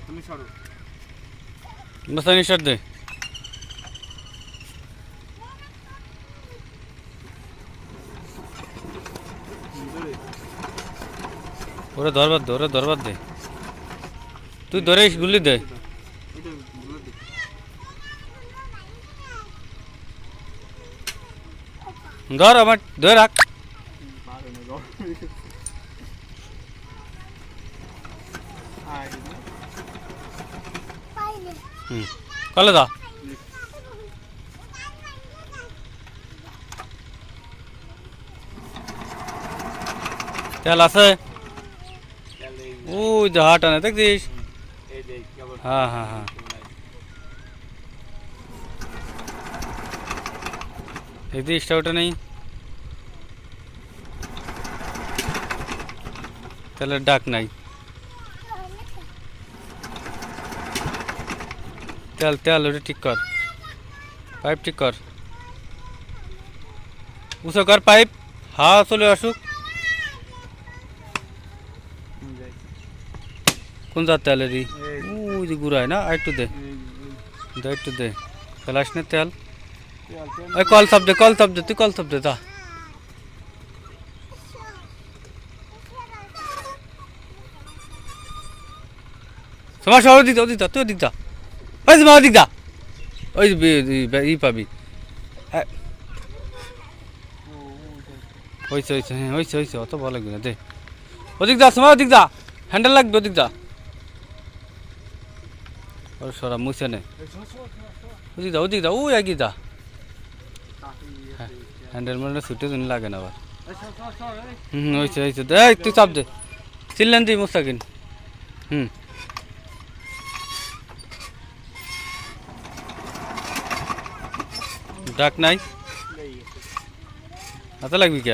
তুমি সরো বসানি শট দে ওরে ধরবার দে তুই ধরে গুলি দে ধর আমার ধরে রাখ কলে দা তেল আছে ওই যে হাট আনে দেখছিস হ্যাঁ হ্যাঁ হ্যাঁ এই দিশটা ওটা নেই তেলের ডাক নাই তেল তেল ওটা ঠিক কর পাইপ ঠিক কর উঁচু কর পাইপ হাওয়া চলে আসুক কোন যার তেলেরই ওই যে গুড়ায় না একটু দে একটু দে ফেলাস না তেল ওই কল চাপ দে তুই কল চাপ দে তা সমস্যা ওদিক দা তুই ওদিক দা ওই যে ওদিক দা ওই ই পাবি হয়েছে হ্যাঁ হয়েছে অত ভালো লাগবে না দে ওদিক দা সময় ওদিক দা হ্যান্ডেল লাগবে ওদিক দা ওর সরা মুছে নে ওদিক দা ওই এগিয়ে দা হ্যান্ডেল মানে ছুটে তুমি লাগে না আবার হয়েছে দে তুই চাপ দে চিল্লেন তুই মুস্তাকিন ডাক নাই হাতে লাগবি কে